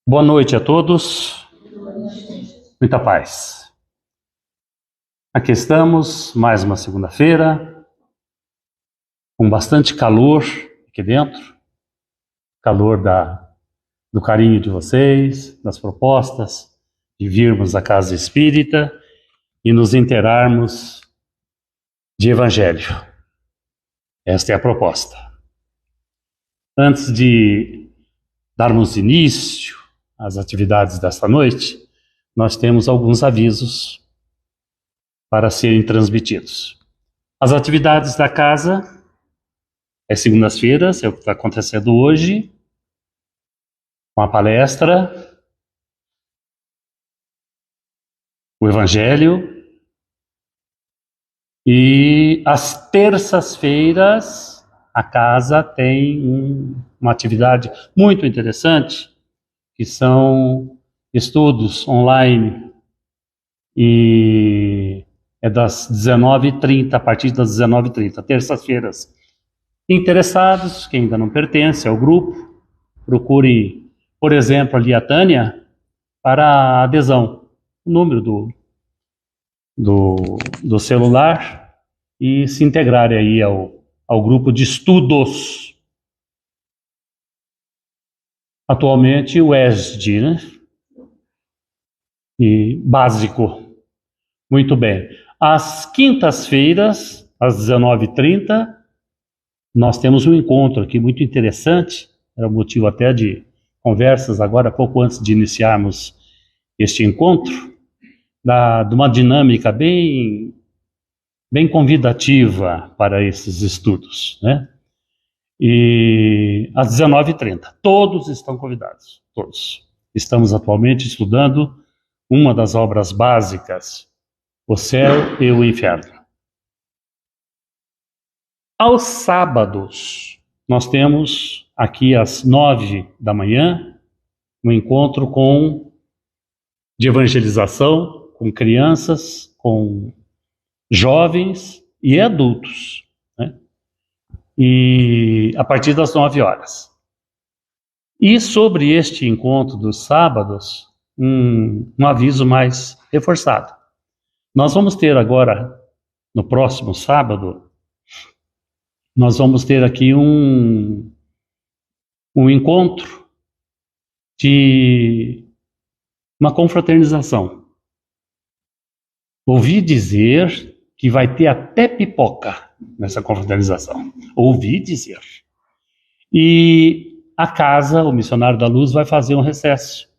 Boa noite a todos, muita paz. Aqui estamos, mais uma segunda-feira, com bastante calor aqui dentro, calor do carinho de vocês, das propostas, de virmos à Casa Espírita e nos inteirarmos de Evangelho. Esta é a proposta. Antes de darmos início às atividades desta noite, nós temos alguns avisos para serem transmitidos. As atividades da casa é segundas-feiras, é o que está acontecendo hoje, com a palestra, o Evangelho, e às terças-feiras a casa tem uma atividade muito interessante, que são estudos online, e é das 19h30, a partir das 19h30, terças-feiras. Interessados, que ainda não pertencem ao grupo, procurem, por exemplo, ali a Tânia, para a adesão, o número do celular, e se integrarem aí ao grupo de estudos. Atualmente o ESD, né? E básico. Muito bem. Às quintas-feiras, às 19h30, nós temos um encontro aqui muito interessante, era motivo até de conversas agora, pouco antes de iniciarmos este encontro, de uma dinâmica bem convidativa para esses estudos, né? E às 19h30, todos estão convidados, todos. Estamos atualmente estudando uma das obras básicas, O Céu e o Inferno. Aos sábados, nós temos aqui às 9h um encontro de evangelização com crianças, com jovens e adultos, né? E a partir das 9h. E sobre este encontro dos sábados, um aviso mais reforçado. Nós vamos ter agora, no próximo sábado, nós vamos ter aqui um encontro de uma confraternização. Ouvi dizer que vai ter até pipoca nessa confraternização. Ouvi dizer. E a casa, o Missionário da Luz, vai fazer um recesso.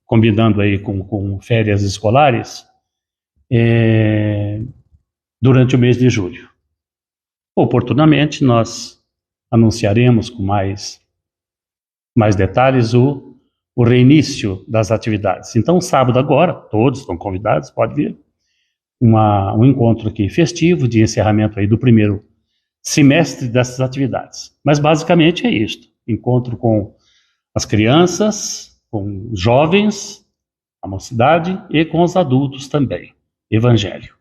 Combinando aí com férias escolares, durante o mês de julho. Oportunamente, nós anunciaremos com mais detalhes o reinício das atividades. Então, sábado agora, todos estão convidados, pode vir, um encontro aqui festivo de encerramento aí do primeiro semestre dessas atividades. Mas basicamente é isto, encontro com as crianças, com os jovens, a mocidade e com os adultos também. Evangelho.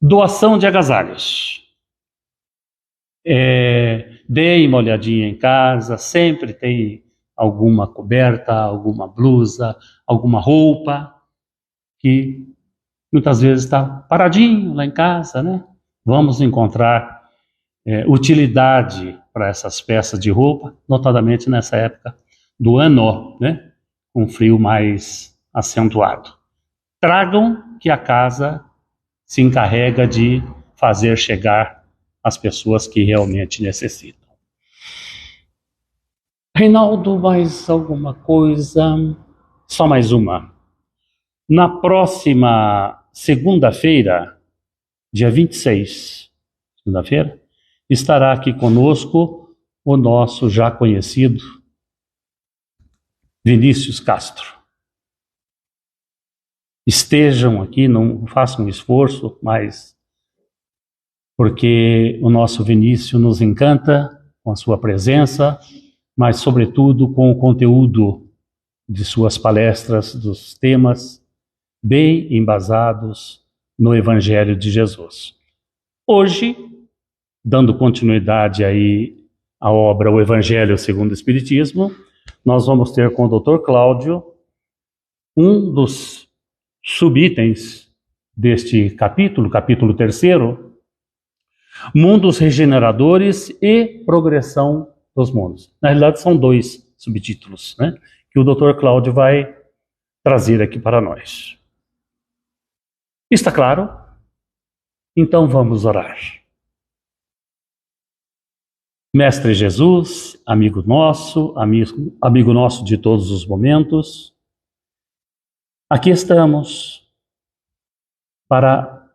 Doação de agasalhos. Deem uma olhadinha em casa, sempre tem alguma coberta, alguma blusa, alguma roupa, que muitas vezes está paradinho lá em casa, né? Vamos encontrar utilidade para essas peças de roupa, notadamente nessa época do ano, né? Com frio mais acentuado. Tragam, que a casa se encarrega de fazer chegar as pessoas que realmente necessitam. Reinaldo, mais alguma coisa? Só mais uma. Na próxima segunda-feira, dia 26, segunda-feira, estará aqui conosco o nosso já conhecido Vinícius Castro. Estejam aqui, não façam um esforço, mas porque o nosso Vinícius nos encanta com a sua presença, mas sobretudo com o conteúdo de suas palestras, dos temas bem embasados no Evangelho de Jesus. Hoje, dando continuidade aí a obra O Evangelho segundo o Espiritismo, nós vamos ter com o Dr. Cláudio um dos subitens deste capítulo, capítulo 3º, Mundos Regeneradores e Progressão dos Mundos. Na realidade, são 2 subtítulos, né, que o Dr. Cláudio vai trazer aqui para nós. Está claro? Então vamos orar. Mestre Jesus, amigo nosso de todos os momentos, aqui estamos para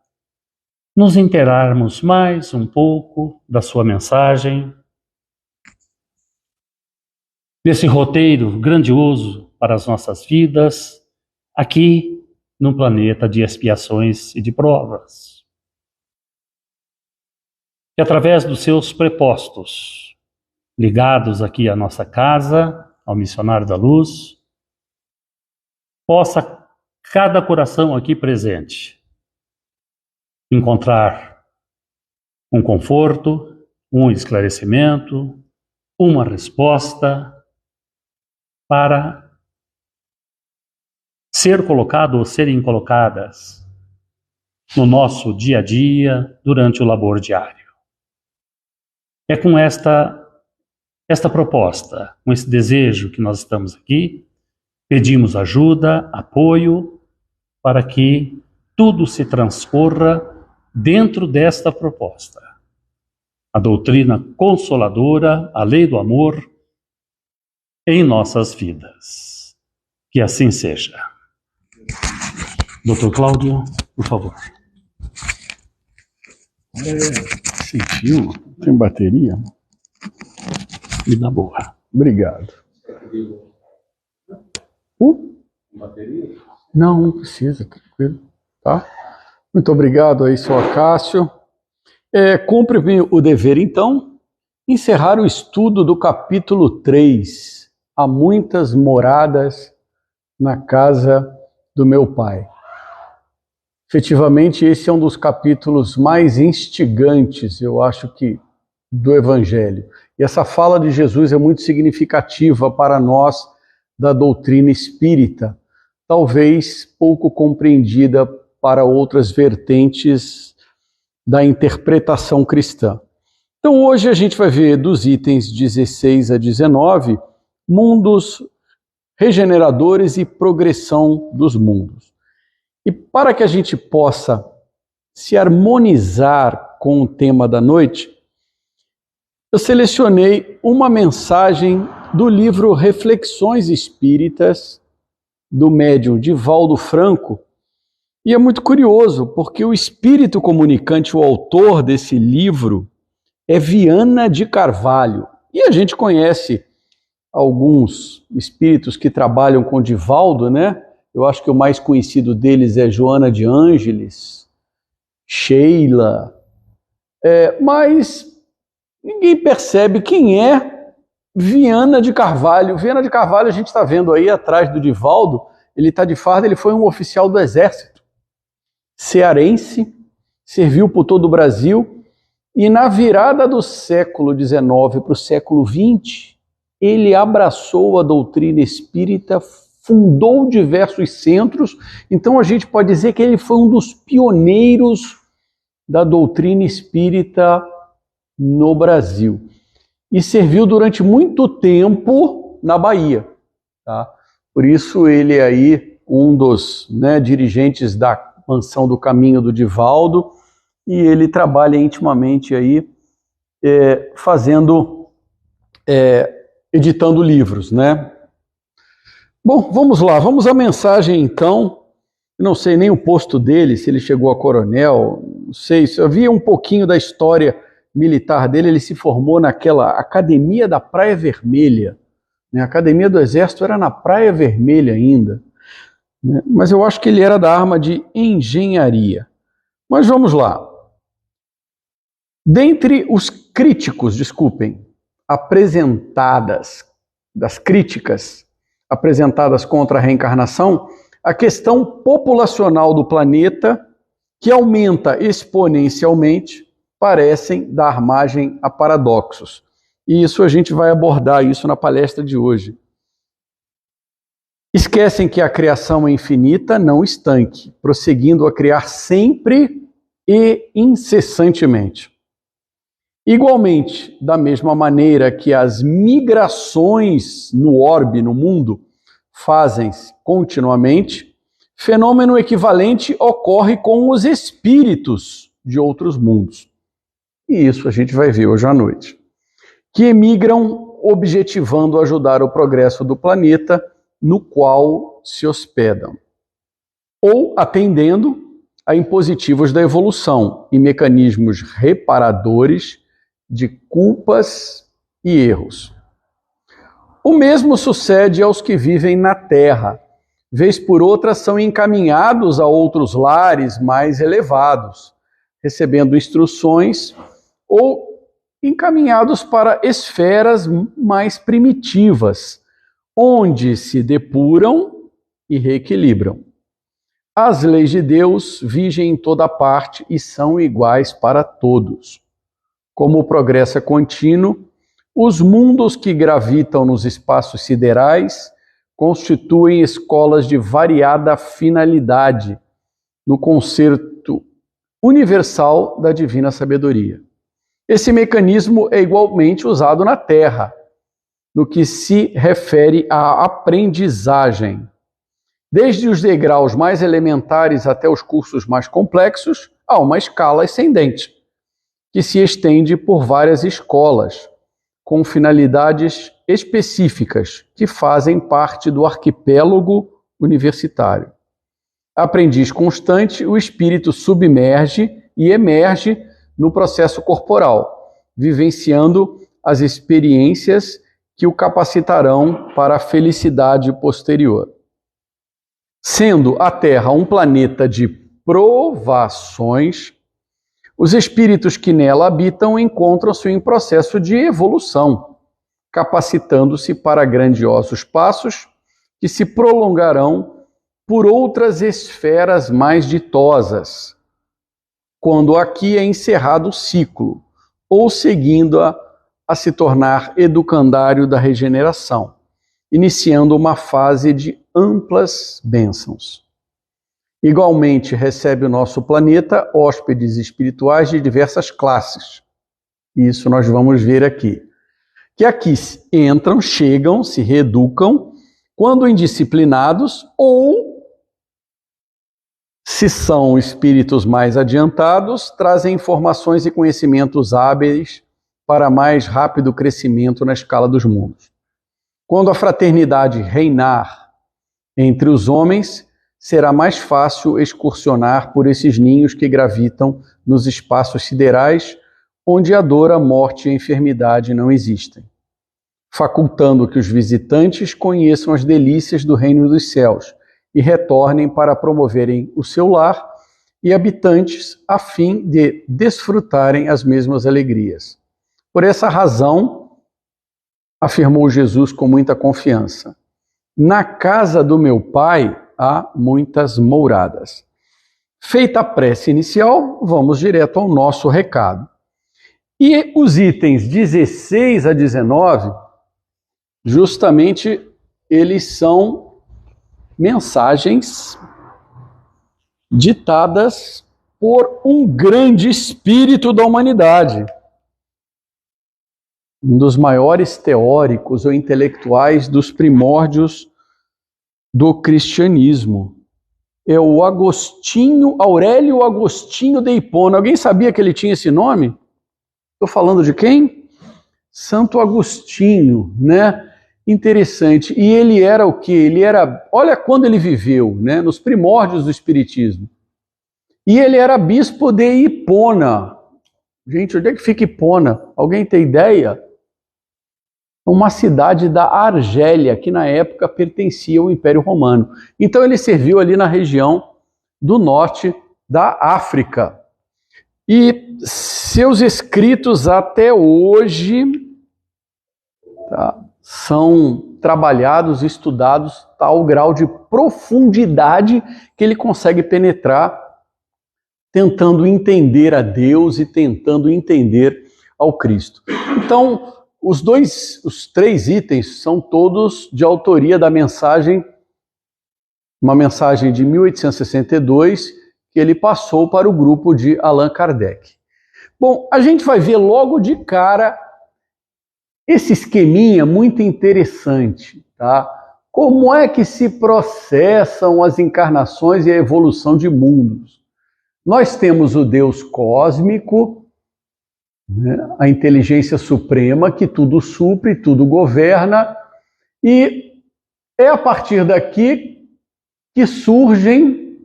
nos inteirarmos mais um pouco da sua mensagem, desse roteiro grandioso para as nossas vidas, aqui num planeta de expiações e de provas. Que através dos seus prepostos, ligados aqui à nossa casa, ao Missionário da Luz, possa cada coração aqui presente encontrar um conforto, um esclarecimento, uma resposta para ser colocado ou serem colocadas no nosso dia a dia, durante o labor diário. É com esta proposta, com esse desejo que nós estamos aqui, pedimos ajuda, apoio, para que tudo se transcorra dentro desta proposta. A doutrina consoladora, a lei do amor, em nossas vidas. Que assim seja. Dr. Cláudio, por favor. Sem fio? Tem bateria? E na boa. Obrigado. Bateria? Não precisa, tranquilo. Tá? Muito obrigado aí, seu Acácio. Cumpre-me o dever, então, encerrar o estudo do capítulo 3. Há muitas moradas na casa do meu Pai. Efetivamente, esse é um dos capítulos mais instigantes, eu acho que, do Evangelho. E essa fala de Jesus é muito significativa para nós da doutrina espírita, talvez pouco compreendida para outras vertentes da interpretação cristã. Então hoje a gente vai ver dos itens 16 a 19, mundos regeneradores e progressão dos mundos. E para que a gente possa se harmonizar com o tema da noite, eu selecionei uma mensagem do livro Reflexões Espíritas, do médium Divaldo Franco, e é muito curioso, porque o espírito comunicante, o autor desse livro, é Viana de Carvalho. E a gente conhece alguns espíritos que trabalham com Divaldo, né? Eu acho que o mais conhecido deles é Joana de Ângeles, Sheila, mas ninguém percebe quem é Viana de Carvalho. Viana de Carvalho a gente está vendo aí atrás do Divaldo, ele está de farda, ele foi um oficial do Exército cearense, serviu por todo o Brasil, e na virada do século XIX para o século XX, ele abraçou a doutrina espírita, fundou diversos centros, então a gente pode dizer que ele foi um dos pioneiros da doutrina espírita no Brasil. E serviu durante muito tempo na Bahia. Tá? Por isso ele é aí um dos dirigentes da Mansão do Caminho do Divaldo, e ele trabalha intimamente aí editando livros, né? Bom, vamos lá, vamos à mensagem então. Eu não sei nem o posto dele, se ele chegou a coronel, não sei, se havia um pouquinho da história militar dele. Ele se formou naquela Academia da Praia Vermelha, né? A Academia do Exército era na Praia Vermelha ainda, né? Mas eu acho que ele era da arma de engenharia. Mas vamos lá. Dentre os críticos, das críticas apresentadas contra a reencarnação, a questão populacional do planeta, que aumenta exponencialmente, parecem dar margem a paradoxos. E isso a gente vai abordar isso na palestra de hoje. Esquecem que a criação é infinita, não estanque, prosseguindo a criar sempre e incessantemente. Igualmente, da mesma maneira que as migrações no orbe, no mundo, fazem-se continuamente, fenômeno equivalente ocorre com os espíritos de outros mundos. E isso a gente vai ver hoje à noite. Que emigram objetivando ajudar o progresso do planeta no qual se hospedam, ou atendendo a impositivos da evolução e mecanismos reparadores de culpas e erros. O mesmo sucede aos que vivem na Terra, vez por outra são encaminhados a outros lares mais elevados, recebendo instruções ou encaminhados para esferas mais primitivas, onde se depuram e reequilibram. As leis de Deus vigem em toda parte e são iguais para todos. Como o progresso é contínuo, os mundos que gravitam nos espaços siderais constituem escolas de variada finalidade no concerto universal da divina sabedoria. Esse mecanismo é igualmente usado na Terra, no que se refere à aprendizagem. Desde os degraus mais elementares até os cursos mais complexos, há uma escala ascendente, que se estende por várias escolas, com finalidades específicas que fazem parte do arquipélago universitário. Aprendiz constante, o espírito submerge e emerge no processo corporal, vivenciando as experiências que o capacitarão para a felicidade posterior. Sendo a Terra um planeta de provações, os espíritos que nela habitam encontram-se em processo de evolução, capacitando-se para grandiosos passos que se prolongarão por outras esferas mais ditosas, quando aqui é encerrado o ciclo, ou seguindo a se tornar educandário da regeneração, iniciando uma fase de amplas bênçãos. Igualmente recebe o nosso planeta hóspedes espirituais de diversas classes. Isso nós vamos ver aqui. Que aqui entram, chegam, se reeducam, quando indisciplinados, ou, se são espíritos mais adiantados, trazem informações e conhecimentos hábeis para mais rápido crescimento na escala dos mundos. Quando a fraternidade reinar entre os homens, será mais fácil excursionar por esses ninhos que gravitam nos espaços siderais, onde a dor, a morte e a enfermidade não existem, facultando que os visitantes conheçam as delícias do reino dos céus e retornem para promoverem o seu lar e habitantes a fim de desfrutarem as mesmas alegrias. Por essa razão, afirmou Jesus com muita confiança, na casa do meu Pai há muitas mouradas. Feita a prece inicial, vamos direto ao nosso recado. E os itens 16 a 19, justamente eles são mensagens ditadas por um grande espírito da humanidade, um dos maiores teóricos ou intelectuais dos primórdios do cristianismo. É o Aurélio Agostinho de Hipona. Alguém sabia que ele tinha esse nome? Estou falando de quem? Santo Agostinho, né? Interessante. E ele era o quê? Ele era, olha quando ele viveu, né? Nos primórdios do espiritismo. E ele era bispo de Hipona. Gente, onde é que fica Hipona? Alguém tem ideia? Uma cidade da Argélia, que na época pertencia ao Império Romano. Então ele serviu ali na região do norte da África. E seus escritos até hoje são trabalhados, estudados, tal grau de profundidade que ele consegue penetrar, tentando entender a Deus e tentando entender ao Cristo. Então, os 3 itens são todos de autoria da mensagem, uma mensagem de 1862, que ele passou para o grupo de Allan Kardec. Bom, a gente vai ver logo de cara esse esqueminha muito interessante, tá? Como é que se processam as encarnações e a evolução de mundos? Nós temos o Deus cósmico, né, a inteligência suprema que tudo supre, tudo governa, e é a partir daqui que surgem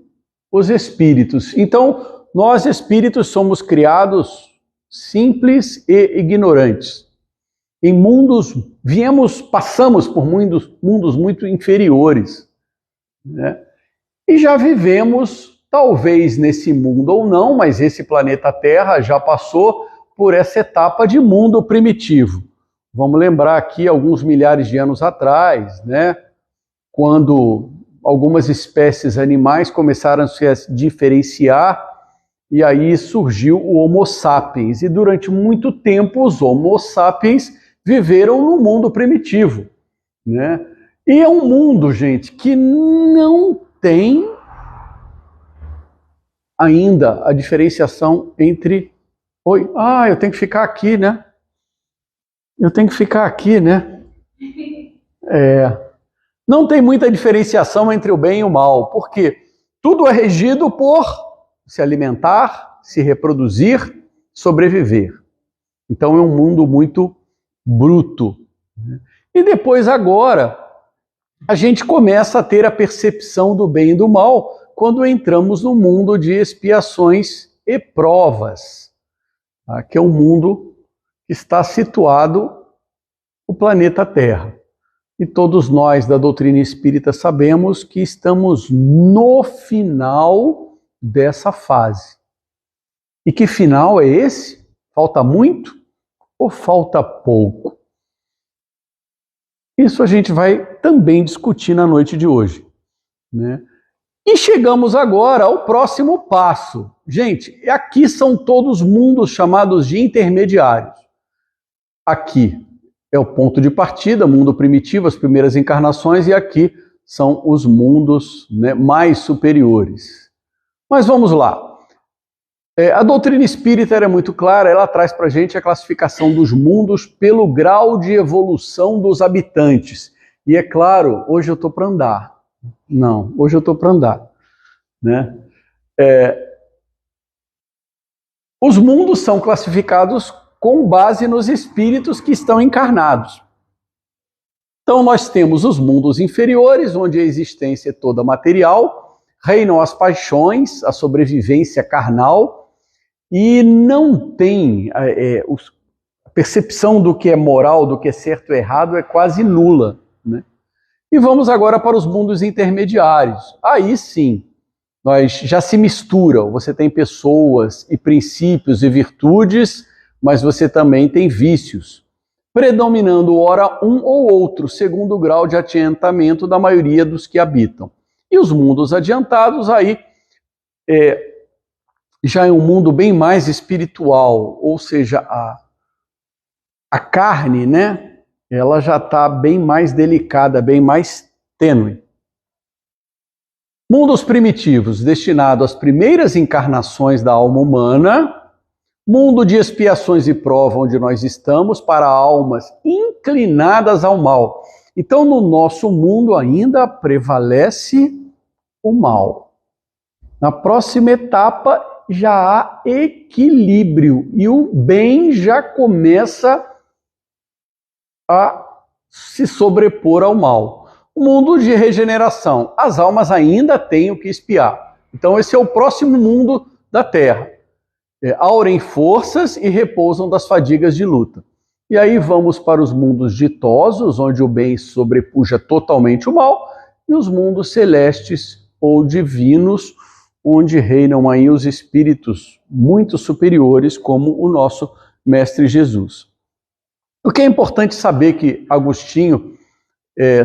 os espíritos. Então, nós espíritos somos criados simples e ignorantes. Em mundos, passamos por mundos muito inferiores, né? E já vivemos, talvez nesse mundo ou não, mas esse planeta Terra já passou por essa etapa de mundo primitivo. Vamos lembrar aqui alguns milhares de anos atrás, né? Quando algumas espécies animais começaram a se diferenciar, e aí surgiu o Homo sapiens. E durante muito tempo os Homo sapiens viveram no mundo primitivo, né? E é um mundo, gente, que não tem ainda a diferenciação entre... eu tenho que ficar aqui, né? Não tem muita diferenciação entre o bem e o mal, porque tudo é regido por se alimentar, se reproduzir, sobreviver. Então é um mundo muito bruto. E depois, agora, a gente começa a ter a percepção do bem e do mal quando entramos no mundo de expiações e provas, tá? Que é um mundo que está situado no planeta Terra. E todos nós da doutrina espírita sabemos que estamos no final dessa fase. E que final é esse? Falta muito ou falta pouco? Isso a gente vai também discutir na noite de hoje, né? E chegamos agora ao próximo passo. Gente, aqui são todos mundos chamados de intermediários. Aqui é o ponto de partida, mundo primitivo, as primeiras encarnações, e aqui são os mundos, né, mais superiores. Mas vamos lá. A doutrina espírita é muito clara, ela traz para a gente a classificação dos mundos pelo grau de evolução dos habitantes. E é claro, hoje eu estou para andar. Não, hoje eu estou para andar, né? Os mundos são classificados com base nos espíritos que estão encarnados. Então nós temos os mundos inferiores, onde a existência é toda material, reinam as paixões, a sobrevivência carnal, e não tem a percepção do que é moral, do que é certo e errado, é quase nula, né? E vamos agora para os mundos intermediários. Aí sim, nós já se misturam. Você tem pessoas e princípios e virtudes, mas você também tem vícios, predominando ora um ou outro, segundo o grau de adiantamento da maioria dos que habitam. E os mundos adiantados aí já é um mundo bem mais espiritual, ou seja, a carne, né? Ela já está bem mais delicada, bem mais tênue. Mundos primitivos, destinado às primeiras encarnações da alma humana, mundo de expiações e prova, onde nós estamos, para almas inclinadas ao mal. Então, no nosso mundo ainda prevalece o mal. Na próxima etapa já há equilíbrio e o bem já começa a se sobrepor ao mal. O mundo de regeneração, as almas ainda têm o que expiar. Então esse é o próximo mundo da Terra. Aurem forças e repousam das fadigas de luta. E aí vamos para os mundos ditosos, onde o bem sobrepuja totalmente o mal, e os mundos celestes ou divinos, onde reinam aí os espíritos muito superiores, como o nosso Mestre Jesus. O que é importante saber que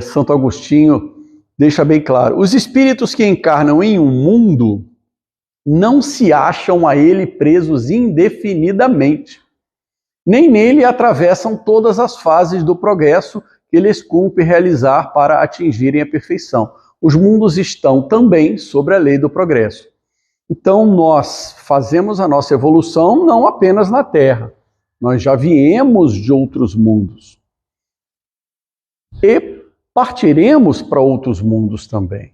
Santo Agostinho deixa bem claro: os espíritos que encarnam em um mundo não se acham a ele presos indefinidamente. nem nele atravessam todas as fases do progresso que lhes cumpre realizar para atingirem a perfeição. Os mundos estão também sobre a lei do progresso. Então, nós fazemos a nossa evolução não apenas na Terra, nós já viemos de outros mundos. E partiremos para outros mundos também.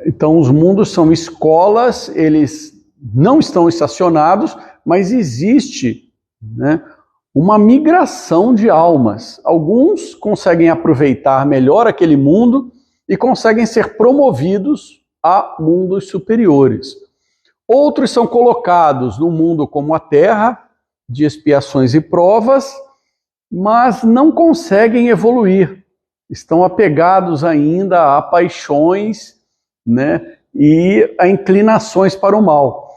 Então, os mundos são escolas, eles não estão estacionados, mas existe, né, uma migração de almas. Alguns conseguem aproveitar melhor aquele mundo e conseguem ser promovidos a mundos superiores. Outros são colocados num mundo como a Terra, de expiações e provas, mas não conseguem evoluir. Estão apegados ainda a paixões, né, e a inclinações para o mal.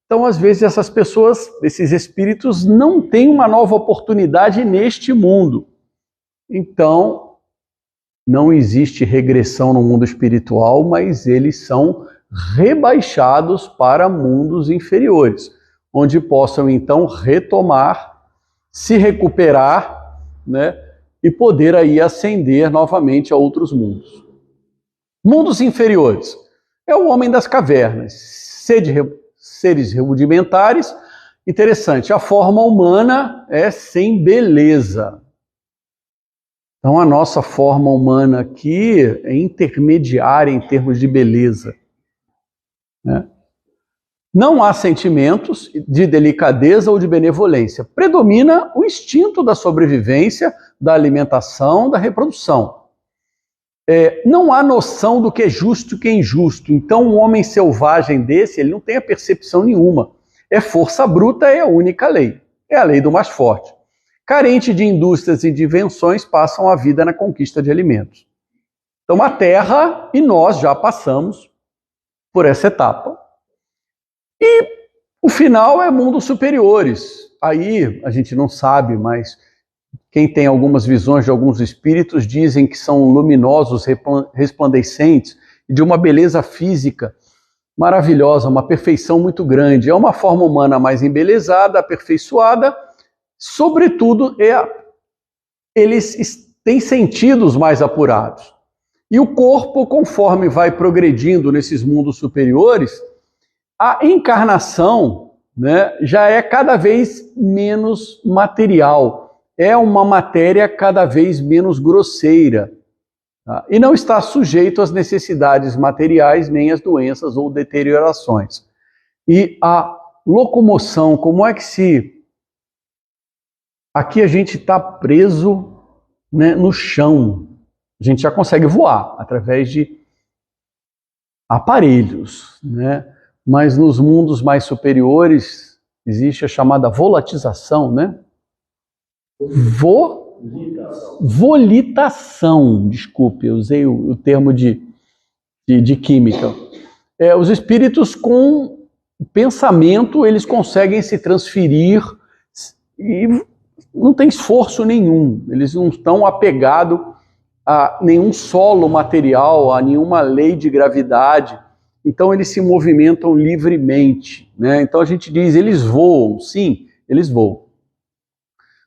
Então, às vezes, essas pessoas, esses espíritos, não têm uma nova oportunidade neste mundo. Então, não existe regressão no mundo espiritual, mas eles são rebaixados para mundos inferiores, onde possam, então, retomar, se recuperar, né, e poder aí ascender novamente a outros mundos. Mundos inferiores. É o homem das cavernas, seres rudimentares. Interessante, a forma humana é sem beleza. Então a nossa forma humana aqui é intermediária em termos de beleza, né? Não há sentimentos de delicadeza ou de benevolência. Predomina o instinto da sobrevivência, da alimentação, da reprodução. Não há noção do que é justo e o que é injusto. Então, um homem selvagem desse, ele não tem a percepção nenhuma. Força bruta é a única lei. É a lei do mais forte. Carente de indústrias e de invenções, passam a vida na conquista de alimentos. Então, a Terra e nós já passamos por essa etapa. E o final é mundos superiores. Aí a gente não sabe, mas quem tem algumas visões de alguns espíritos dizem que são luminosos, resplandecentes, de uma beleza física maravilhosa, uma perfeição muito grande. É uma forma humana mais embelezada, aperfeiçoada, sobretudo eles têm sentidos mais apurados. E o corpo, conforme vai progredindo nesses mundos superiores, a encarnação, né, já é cada vez menos material. É uma matéria cada vez menos grosseira, tá? E não está sujeito às necessidades materiais, nem às doenças ou deteriorações. E a locomoção, como é que se... Aqui a gente está preso, né, no chão. A gente já consegue voar através de aparelhos, né? Mas nos mundos mais superiores existe a chamada volatização, né? Volitação, desculpe, eu usei o termo de química. Os espíritos com pensamento, eles conseguem se transferir e não tem esforço nenhum, eles não estão apegados a nenhum solo material, a nenhuma lei de gravidade. Então eles se movimentam livremente, né? Então a gente diz, eles voam, sim, eles voam.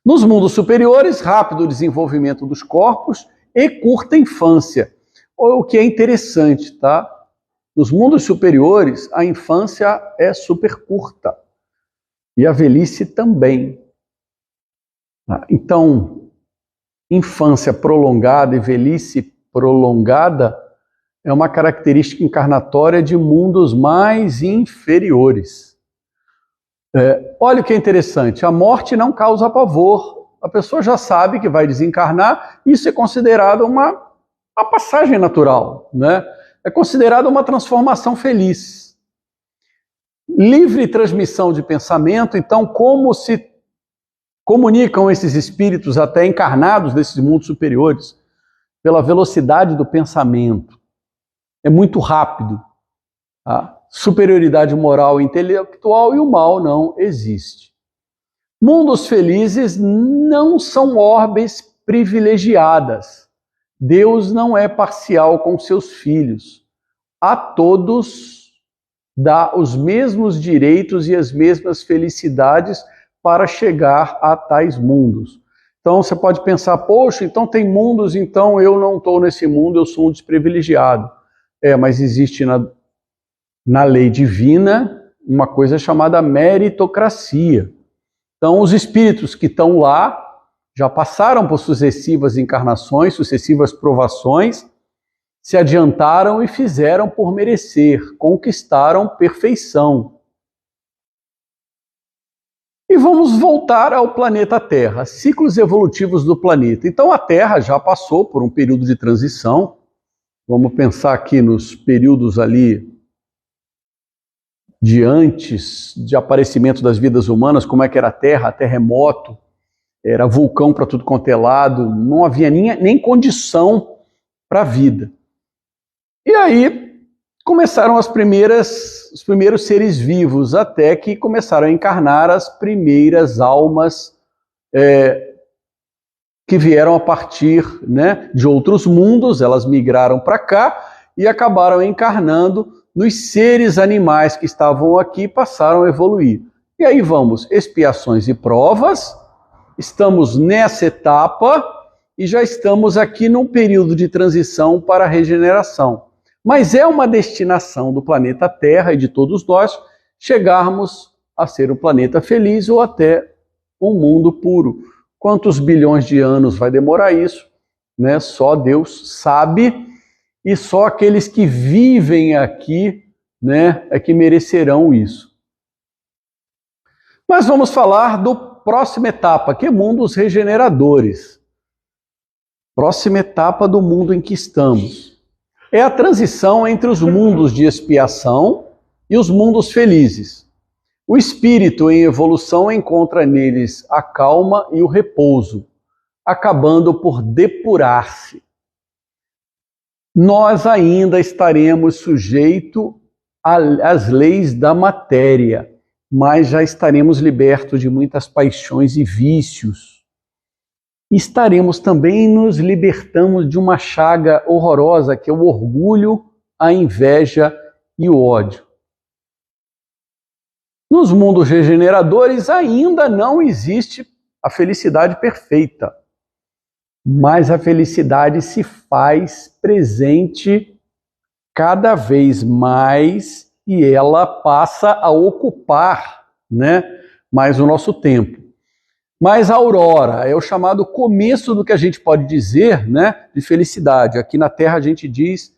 Nos mundos superiores, rápido desenvolvimento dos corpos e curta infância. O que é interessante, tá? Nos mundos superiores, a infância é super curta. E a velhice também. Então, infância prolongada e velhice prolongada é uma característica encarnatória de mundos mais inferiores. Olha o que é interessante, a morte não causa pavor. A pessoa já sabe que vai desencarnar, isso é considerado uma passagem natural, né? É considerado uma transformação feliz. Livre transmissão de pensamento, então como se comunicam esses espíritos até encarnados nesses mundos superiores? Pela velocidade do pensamento. É muito rápido. A superioridade moral e intelectual e o mal não existe. Mundos felizes não são orbes privilegiadas. Deus não é parcial com seus filhos. A todos dá os mesmos direitos e as mesmas felicidades para chegar a tais mundos. Então você pode pensar, poxa, então tem mundos, então eu não estou nesse mundo, eu sou um desprivilegiado. Mas existe na lei divina uma coisa chamada meritocracia. Então os espíritos que estão lá já passaram por sucessivas encarnações, sucessivas provações, se adiantaram e fizeram por merecer, conquistaram perfeição. E vamos voltar ao planeta Terra, ciclos evolutivos do planeta. Então a Terra já passou por um período de transição. Vamos pensar aqui nos períodos ali de antes de aparecimento das vidas humanas, como é que era a Terra, terremoto, era vulcão para tudo quanto é lado, não havia nem condição para a vida. E aí começaram os primeiros seres vivos, até que começaram a encarnar as primeiras almas que vieram a partir, né, de outros mundos. Elas migraram para cá e acabaram encarnando nos seres animais que estavam aqui e passaram a evoluir. E aí vamos, expiações e provas, estamos nessa etapa e já estamos aqui num período de transição para a regeneração. Mas é uma destinação do planeta Terra e de todos nós chegarmos a ser um planeta feliz ou até um mundo puro. Quantos bilhões de anos vai demorar isso, né? Só Deus sabe, e só aqueles que vivem aqui, né, é que merecerão isso. Mas vamos falar do próxima etapa, que é mundos regeneradores. Próxima etapa do mundo em que estamos. É a transição entre os mundos de expiação e os mundos felizes. O espírito em evolução encontra neles a calma e o repouso, acabando por depurar-se. Nós ainda estaremos sujeitos às leis da matéria, mas já estaremos libertos de muitas paixões e vícios. Estaremos também nos libertando de uma chaga horrorosa, que é o orgulho, a inveja e o ódio. Nos mundos regeneradores ainda não existe a felicidade perfeita, mas a felicidade se faz presente cada vez mais e ela passa a ocupar, né, mais o nosso tempo. Mas a aurora é o chamado começo do que a gente pode dizer, né, de felicidade. Aqui na Terra a gente diz,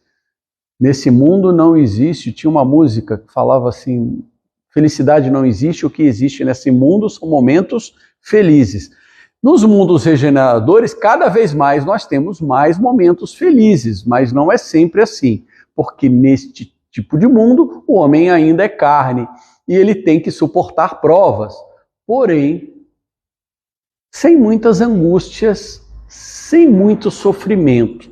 nesse mundo não existe, tinha uma música que falava assim, felicidade não existe, o que existe nesse mundo são momentos felizes. Nos mundos regeneradores, cada vez mais nós temos mais momentos felizes, mas não é sempre assim, porque neste tipo de mundo o homem ainda é carne e ele tem que suportar provas, porém, sem muitas angústias, sem muito sofrimento,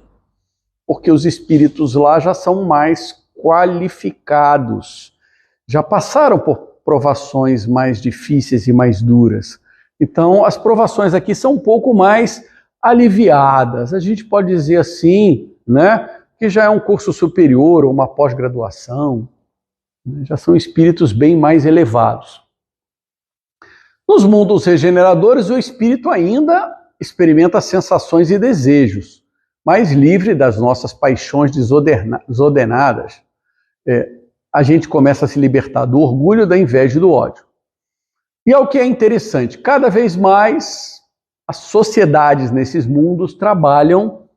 porque os espíritos lá já são mais qualificados, já passaram por provações mais difíceis e mais duras. Então, as provações aqui são um pouco mais aliviadas. A gente pode dizer assim, né, que já é um curso superior ou uma pós-graduação. Já são espíritos bem mais elevados. Nos mundos regeneradores, o espírito ainda experimenta sensações e desejos, mais livre das nossas paixões desordenadas. A gente começa a se libertar do orgulho, da inveja e do ódio. E é o que é interessante, cada vez mais as sociedades nesses mundos trabalham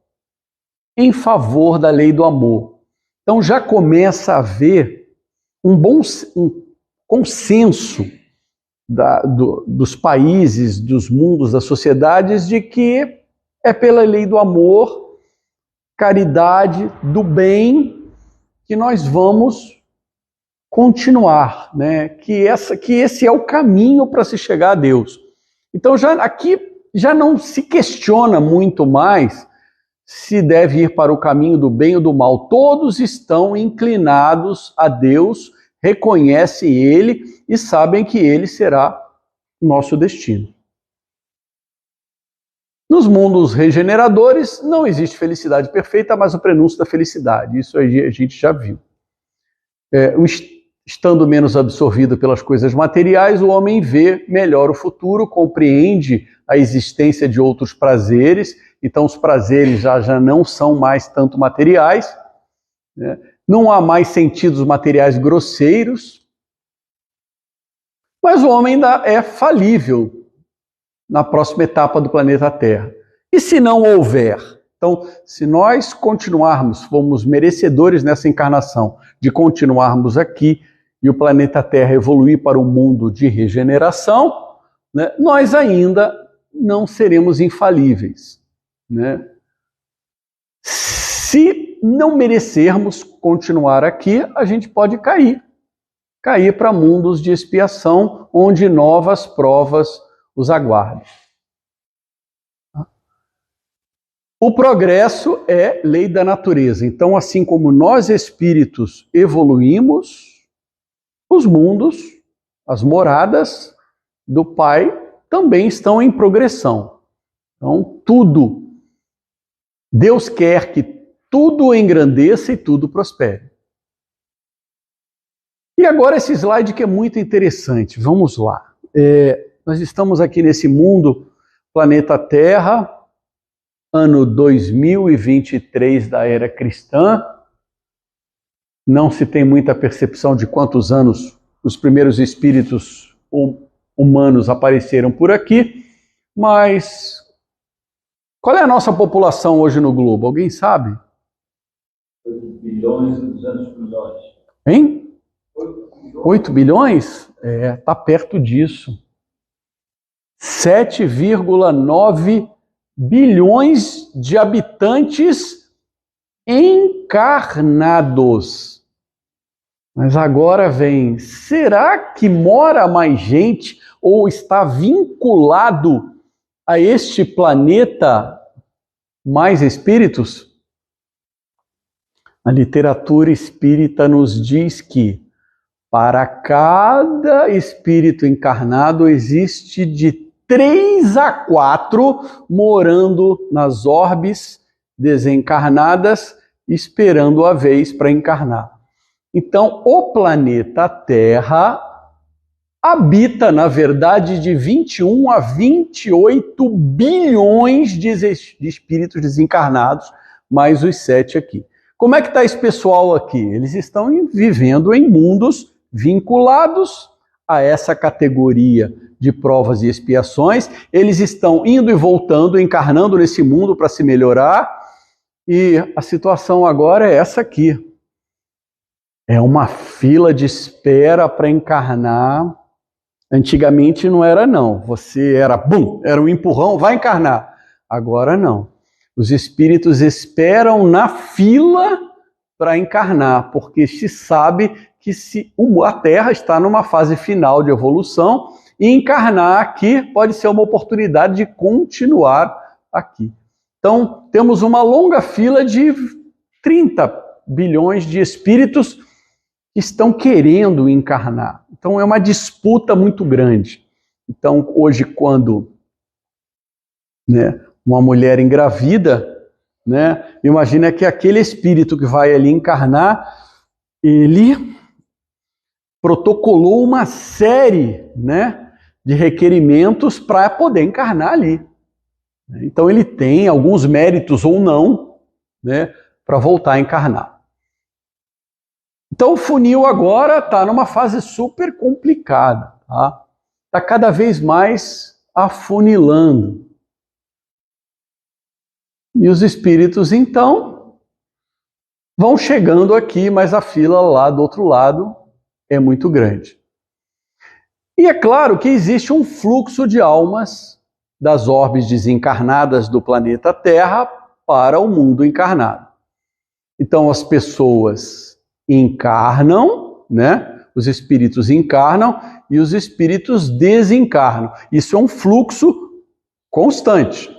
em favor da lei do amor. Então já começa a haver um consenso dos países, dos mundos, das sociedades, de que é pela lei do amor, caridade, do bem, que nós vamos continuar, né? Que esse é o caminho para se chegar a Deus. Então aqui já não se questiona muito mais se deve ir para o caminho do bem ou do mal. Todos estão inclinados a Deus, reconhecem Ele e sabem que Ele será nosso destino. Nos mundos regeneradores não existe felicidade perfeita, mas o prenúncio da felicidade. Isso a gente já viu. estando menos absorvido pelas coisas materiais, o homem vê melhor o futuro, compreende a existência de outros prazeres, então os prazeres já não são mais tanto materiais, né? Não há mais sentidos materiais grosseiros, mas o homem ainda é falível na próxima etapa do planeta Terra. E se não houver? Então, se nós continuarmos, fomos merecedores nessa encarnação de continuarmos aqui e o planeta Terra evoluir para um mundo de regeneração, né, nós ainda não seremos infalíveis, né? Se não merecermos continuar aqui, a gente pode cair para mundos de expiação, onde novas provas os aguardam. O progresso é lei da natureza. Então, assim como nós espíritos evoluímos, os mundos, as moradas do Pai também estão em progressão. Então, tudo, Deus quer que tudo engrandeça e tudo prospere. E agora esse slide que é muito interessante. Vamos lá. Nós estamos aqui nesse mundo, planeta Terra, ano 2023 da era cristã. Não se tem muita percepção de quantos anos os primeiros espíritos humanos apareceram por aqui, mas qual é a nossa população hoje no globo? Alguém sabe? 8 bilhões, 200 milhões. Hein? 8 bilhões? Está perto disso. 7,9 bilhões de habitantes encarnados. Mas agora vem, será que mora mais gente ou está vinculado a este planeta mais espíritos? A literatura espírita nos diz que para cada espírito encarnado existe de 3 a 4 morando nas orbes desencarnadas, esperando a vez para encarnar. Então, o planeta Terra habita, na verdade, de 21 a 28 bilhões de espíritos desencarnados, mais os 7 aqui. Como é que está esse pessoal aqui? Eles estão vivendo em mundos vinculados a essa categoria de provas e expiações. Eles estão indo e voltando, encarnando nesse mundo para se melhorar. E a situação agora é essa aqui. É uma fila de espera para encarnar. Antigamente não era não. Você era, era um empurrão, vai encarnar. Agora não. Os espíritos esperam na fila para encarnar, porque se sabe que a Terra está numa fase final de evolução e encarnar aqui pode ser uma oportunidade de continuar aqui. Então, temos uma longa fila de 30 bilhões de espíritos que estão querendo encarnar. Então, é uma disputa muito grande. Então, hoje, quando uma mulher engravida, imagina que aquele espírito que vai ali encarnar, ele protocolou uma série, de requerimentos para poder encarnar ali. Então ele tem alguns méritos ou não, para voltar a encarnar. Então o funil agora está numa fase super complicada, tá? Está cada vez mais afunilando. E os espíritos, então, vão chegando aqui, mas a fila lá do outro lado é muito grande. E é claro que existe um fluxo de almas das orbes desencarnadas do planeta Terra para o mundo encarnado. Então as pessoas encarnam, os espíritos encarnam e os espíritos desencarnam. Isso é um fluxo constante.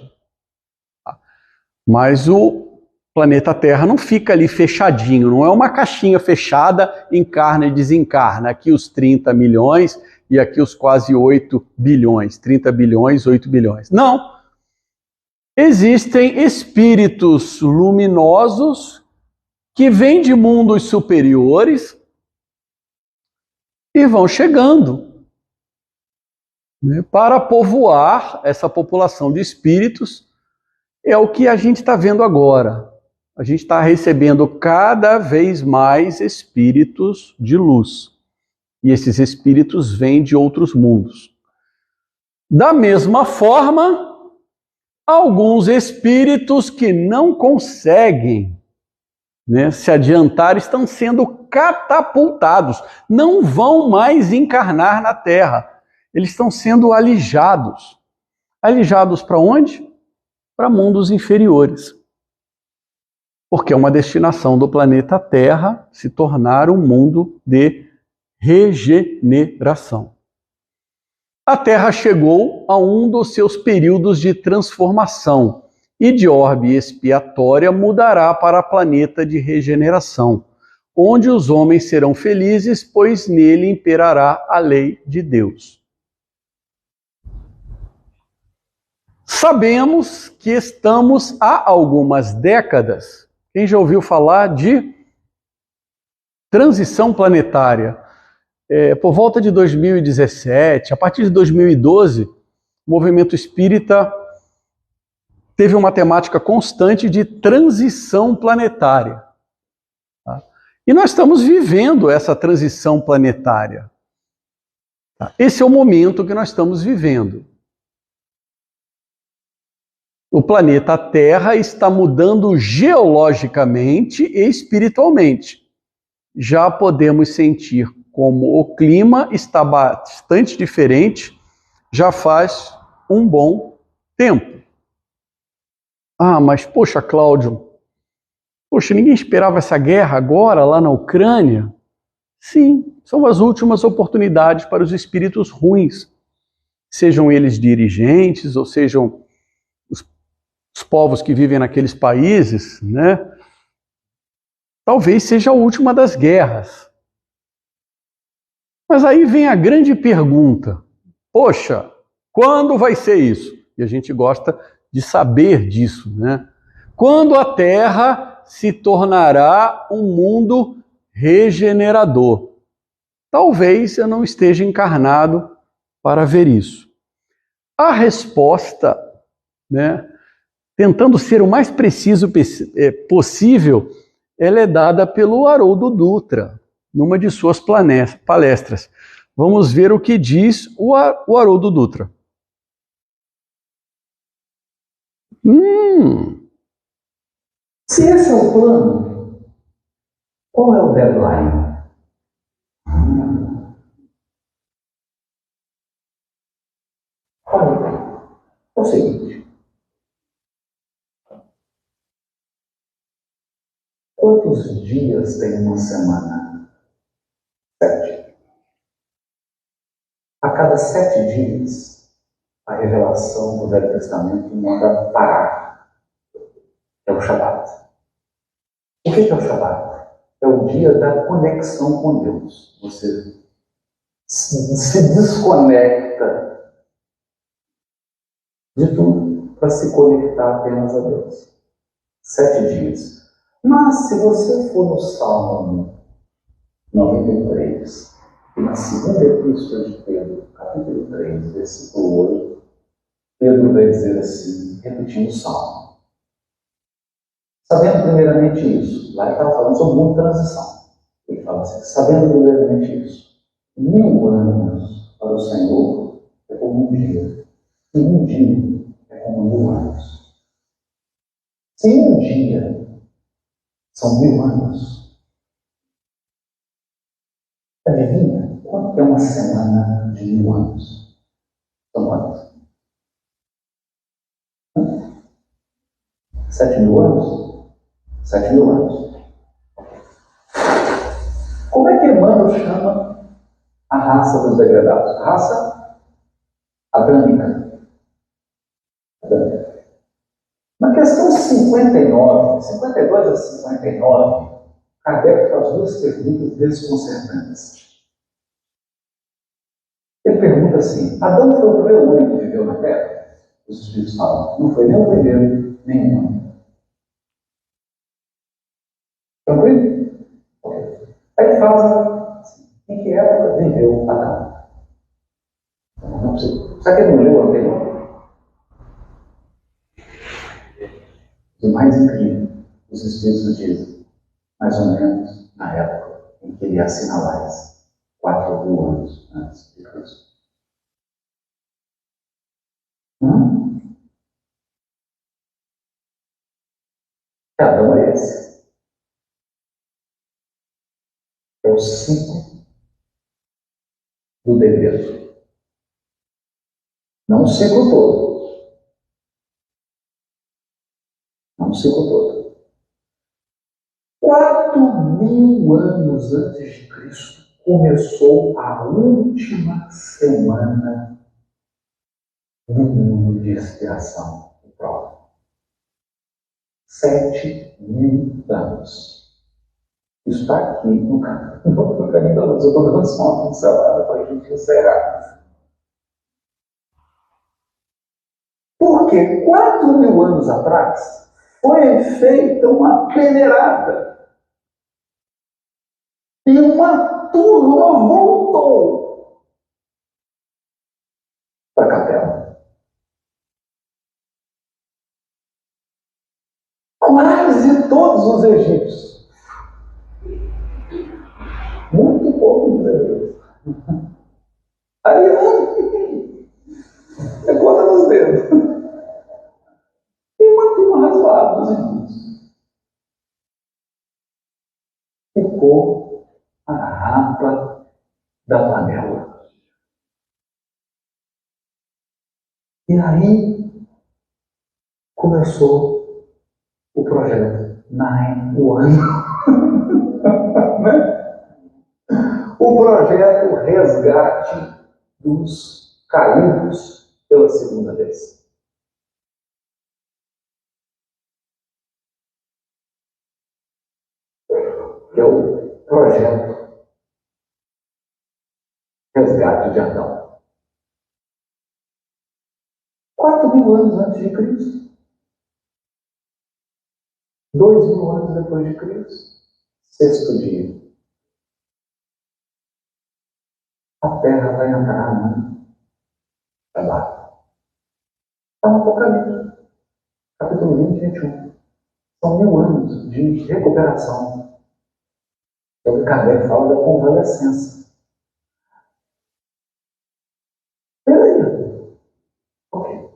Mas o planeta Terra não fica ali fechadinho, não é uma caixinha fechada, encarna e desencarna. Aqui os 30 milhões e aqui os quase 8 bilhões. 30 bilhões, 8 bilhões. Não. Existem espíritos luminosos que vêm de mundos superiores, e vão chegando, né, para povoar essa população de espíritos. É o que a gente está vendo agora. A gente está recebendo cada vez mais espíritos de luz. E esses espíritos vêm de outros mundos. Da mesma forma, alguns espíritos que não conseguem, né, se adiantar estão sendo catapultados. Não vão mais encarnar na Terra. Eles estão sendo alijados. Alijados para onde? Para mundos inferiores. Porque é uma destinação do planeta Terra se tornar um mundo de regeneração. A Terra chegou a um dos seus períodos de transformação e de orbe expiatória mudará para planeta de regeneração, onde os homens serão felizes, pois nele imperará a lei de Deus. Sabemos que estamos há algumas décadas. Quem já ouviu falar de transição planetária? Por volta de 2017, a partir de 2012, o movimento espírita teve uma temática constante de transição planetária. Tá? E nós estamos vivendo essa transição planetária. Tá? Esse é o momento que nós estamos vivendo. O planeta Terra está mudando geologicamente e espiritualmente. Já podemos sentir como o clima está bastante diferente, já faz um bom tempo. Ah, mas poxa, Cláudio, ninguém esperava essa guerra agora lá na Ucrânia? Sim, são as últimas oportunidades para os espíritos ruins, sejam eles dirigentes ou sejam os povos que vivem naqueles países, né? Talvez seja a última das guerras. Mas aí vem a grande pergunta: poxa, quando vai ser isso? E a gente gosta de saber disso, né? Quando a Terra se tornará um mundo regenerador? Talvez eu não esteja encarnado para ver isso. A resposta, né, tentando ser o mais preciso possível, ela é dada pelo Haroldo Dutra, numa de suas palestras. Vamos ver o que diz o Haroldo Dutra. Se esse é o plano, qual é o deadline? Olha, é o seguinte. Quantos dias tem uma semana? 7. A cada 7 dias, a revelação do Velho Testamento manda parar. É o Shabat. O que é o Shabat? É o dia da conexão com Deus. Você se desconecta de tudo para se conectar apenas a Deus. 7 dias. Mas se você for no Salmo 93, e na segunda epístola de Pedro, capítulo 3, versículo 8, Pedro vai dizer assim, repetindo o Salmo. Sabendo primeiramente isso, lá ele estava falando sobre muita transição. Ele fala assim, sabendo primeiramente isso, 1000 anos para o Senhor é como um dia, e um dia é como 1000 anos. Se um dia são 1000 anos, adivinha quanto é uma semana de 1000 anos? São quantos? 7.000 anos? 7.000 anos. Como é que Emmanuel chama a raça dos degradados? A raça adâmica. Na questão 59, 52 a 59, Kardec faz 2 perguntas desconcertantes. Ele pergunta assim, Adão foi o primeiro homem que viveu na Terra? Os Espíritos falam, não foi nem o primeiro, nem o único. Tranquilo? Okay. Aí ele fala, Em que época viveu Adão? Não precisa. Sabe que ele não leu o anterior? O mais incrível, os Espíritos dizem, mais ou menos na época em que ele assinala isso, 4.000 anos antes de Cristo. Que Adão é esse? É o ciclo do dever. Não o ciclo todo. Não o ciclo todo. 4.000 anos antes de Cristo começou a última semana do mundo de expiação e prova. 7.000 anos. Isso está aqui no caminho da luz. Eu estou dando só uma pincelada para a gente encerrar. Porque 4.000 anos atrás foi feita uma peneirada. E uma turma voltou para a capela. Quase todos os egípcios. Muito pouco dos hebreus. Aí, você conta nos dedos. Tem uma turma razoável dos egípcios. Ficou a rapa da panela. E aí começou o projeto 9-1. Né? O projeto Resgate dos Caídos pela segunda vez. Que é o projeto Resgate de Adão. 4.000 anos antes de Cristo. 2.000 anos depois de Cristo. Sexto dia. A terra vai entrar no trabalho. Está no Apocalipse, capítulo 20 e 21. São 1.000 anos de recuperação. É o que Kardec fala da convalescença. Peraí. Ok.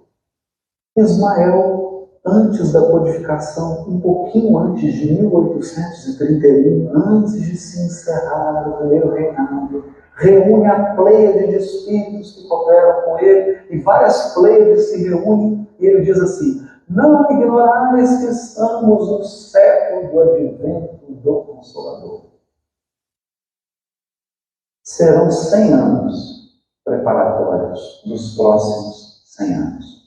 Ismael, antes da codificação, um pouquinho antes de 1831, antes de se encerrar o primeiro reinado, reúne a pleiade de espíritos que cooperam com ele, e várias pleiades se reúnem, e ele diz assim: não ignorais que estamos no século do advento do Consolador. Serão 100 anos preparatórios dos próximos 100 anos.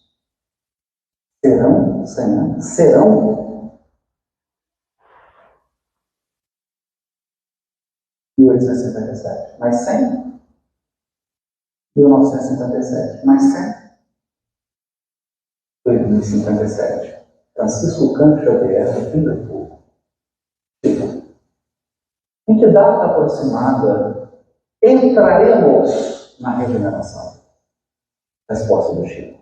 Serão 100 anos? Serão 1857. Mais 100? 1957. Mais 100? 2057. Francisco Cândido Xavier, fim do fogo. Em que data aproximada entraremos na regeneração? Resposta do Chico.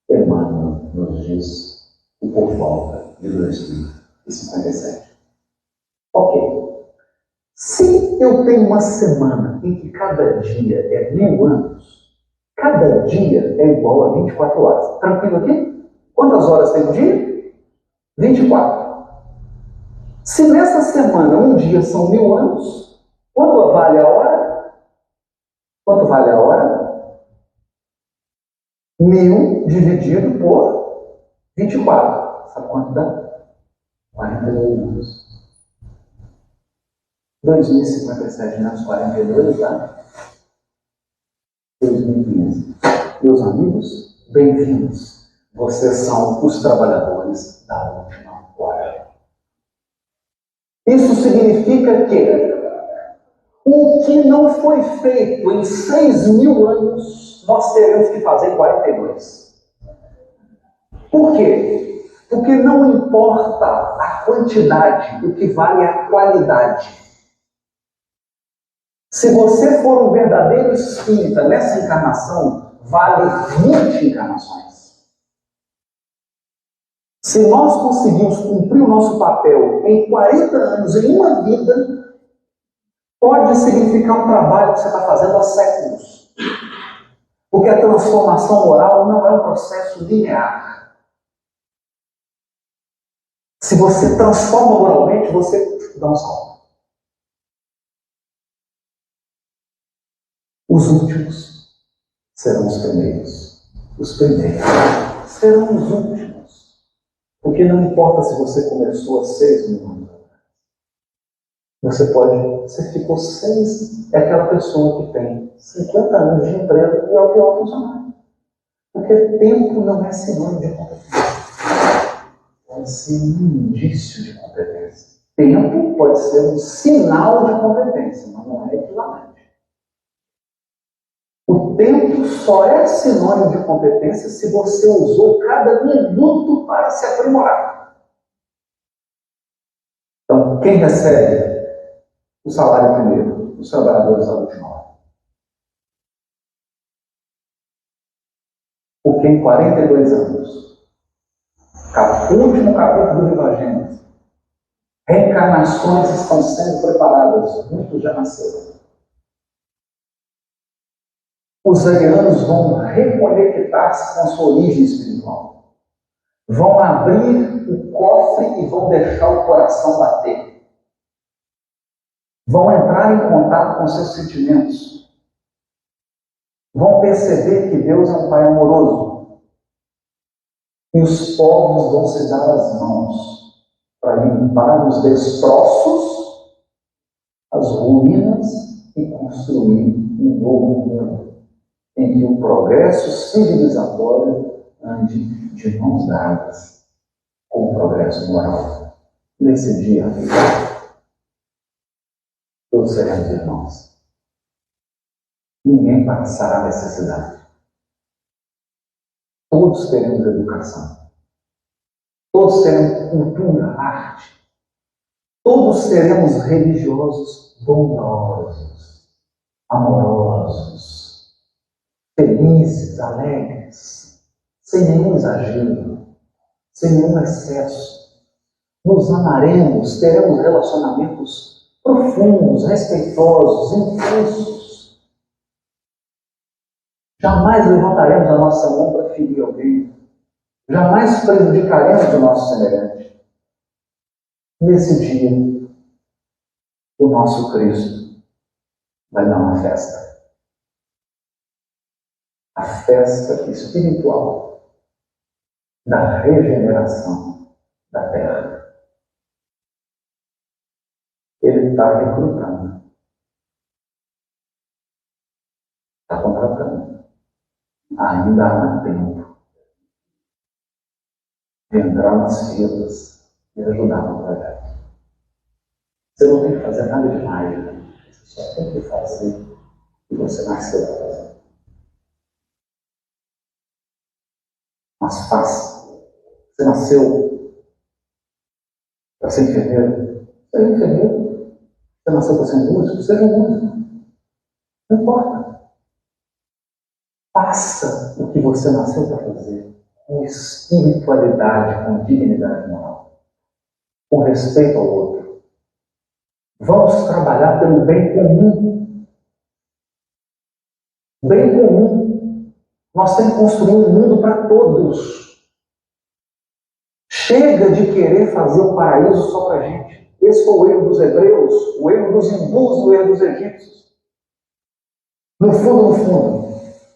Emmanuel nos diz que por volta de 2057. Ok. Se eu tenho uma semana em que cada dia é 1.000 anos, cada dia é igual a 24 horas. Tranquilo aqui? Quantas horas tem um dia? 24. Se nessa semana um dia são 1.000 anos, quanto vale a hora? Quanto vale a hora? 1.000 dividido por 24. Sabe quanto dá? 42 anos. 2057 menos 42 dá 2015. Meus amigos, bem-vindos. Vocês são os trabalhadores da última hora. Isso significa que o que não foi feito em 6.000 anos, nós teremos que fazer em 42. Por quê? Porque não importa a quantidade, o que vale é a qualidade. Se você for um verdadeiro espírita nessa encarnação, vale 20 encarnações. Se nós conseguirmos cumprir o nosso papel em 40 anos, em uma vida, pode significar um trabalho que você está fazendo há séculos. Porque a transformação moral não é um processo linear. Se você transforma moralmente, você dá um salto. Os últimos serão os primeiros. Os primeiros serão os últimos. Porque não importa se você começou há 6.000 anos. Você ficou 6, é aquela pessoa que tem 50 anos de emprego e é o pior funcionário. Porque tempo não é sinônimo de competência. Pode ser um indício de competência. Tempo pode ser um sinal de competência, mas não é equivalente. O tempo só é sinônimo de competência se você usou cada minuto para se aprimorar. Então, quem recebe o salário primeiro? Os trabalhadores da última hora. Porque em 42 anos, último capítulo do Evangelho, reencarnações estão sendo preparadas, muitos já nasceram. Os arianos vão reconectar-se com a sua origem espiritual. Vão abrir o cofre e vão deixar o coração bater. Vão entrar em contato com seus sentimentos. Vão perceber que Deus é um Pai amoroso. E os povos vão se dar as mãos para limpar os destroços, as ruínas e construir um novo mundo em que o progresso civilizatório ande de mãos dadas com o progresso moral. Nesse dia, todos seremos irmãos. Ninguém passará necessidade. Todos teremos educação. Todos teremos cultura, arte. Todos seremos religiosos bondosos, amorosos, felizes, alegres, sem nenhum exagero, sem nenhum excesso. Nos amaremos, teremos relacionamentos profundos, respeitosos, intensos. Jamais levantaremos a nossa mão para ferir alguém. Jamais prejudicaremos o nosso semelhante. Nesse dia, o nosso Cristo vai dar uma festa. A festa espiritual da regeneração da Terra. Ele está recrutando, está contratando. Ainda há tempo de entrar nas filas e ajudar no projeto. Você não tem que fazer nada de mágica. Você só tem que fazer o que você nasceu para fazer. Mas faça. Você nasceu para ser enfermeiro? Seja enfermeiro. Você nasceu para ser músico? Seja músico. Não importa. Faça o que você nasceu para fazer. Com espiritualidade, com dignidade moral. Com respeito ao outro. Vamos trabalhar pelo bem comum. Bem comum. Nós temos que construir um mundo para todos. Chega de querer fazer um paraíso só para a gente. Esse foi o erro dos hebreus, o erro dos hindus, o erro dos egípcios. No fundo,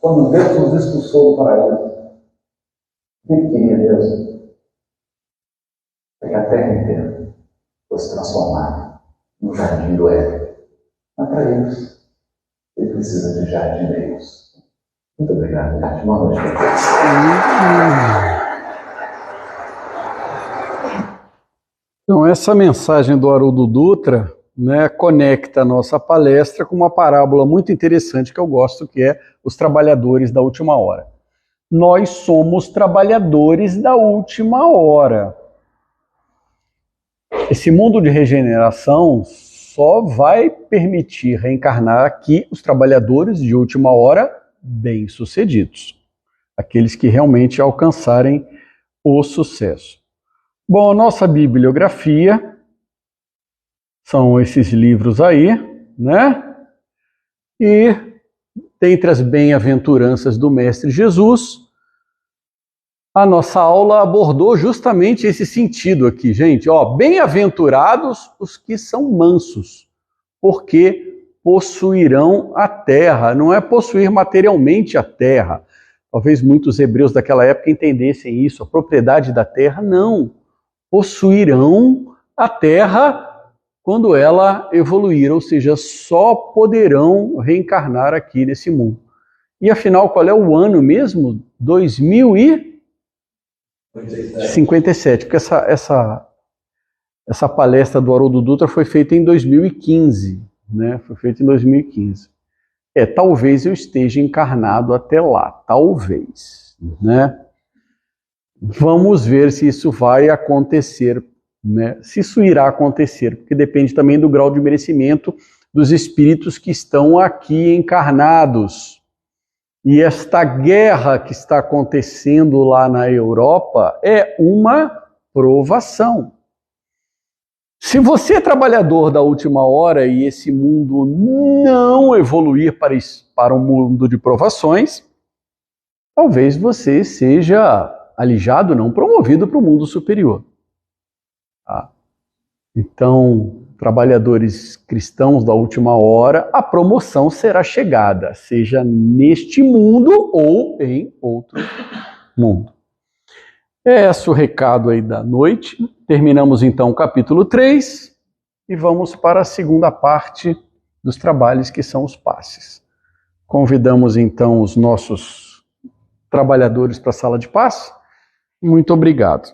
quando Deus nos expulsou do paraíso, o que queria Deus? É que a terra inteira fosse transformada no jardim do Éden. Mas para isso, ele precisa de jardineiros. Muito obrigado, gente. Boa noite. Então, essa mensagem do Haroldo Dutra, né, conecta a nossa palestra com uma parábola muito interessante que eu gosto, que é os trabalhadores da última hora. Nós somos trabalhadores da última hora. Esse mundo de regeneração só vai permitir reencarnar aqui os trabalhadores de última hora bem-sucedidos, aqueles que realmente alcançarem o sucesso. Bom, a nossa bibliografia são esses livros aí, né? E dentre as bem-aventuranças do Mestre Jesus, a nossa aula abordou justamente esse sentido aqui, gente. Ó, bem-aventurados os que são mansos, porque possuirão a terra. Não é possuir materialmente a terra. Talvez muitos hebreus daquela época entendessem isso, a propriedade da terra. Não. Possuirão a terra quando ela evoluir, ou seja, só poderão reencarnar aqui nesse mundo. E afinal, qual é o ano mesmo? 2057, porque essa palestra do Haroldo Dutra foi feita em 2015, né? Foi feita em 2015. Talvez eu esteja encarnado até lá, talvez, né? Vamos ver se isso vai acontecer, né? Se isso irá acontecer, porque depende também do grau de merecimento dos espíritos que estão aqui encarnados. E esta guerra que está acontecendo lá na Europa é uma provação. Se você é trabalhador da última hora e esse mundo não evoluir para um mundo de provações, talvez você seja alijado, não promovido para o mundo superior. Tá? Então, trabalhadores cristãos da última hora, a promoção será chegada, seja neste mundo ou em outro mundo. Esse é o recado aí da noite. Terminamos então o capítulo 3 e vamos para a segunda parte dos trabalhos, que são os passes. Convidamos então os nossos trabalhadores para a sala de passe. Muito obrigado.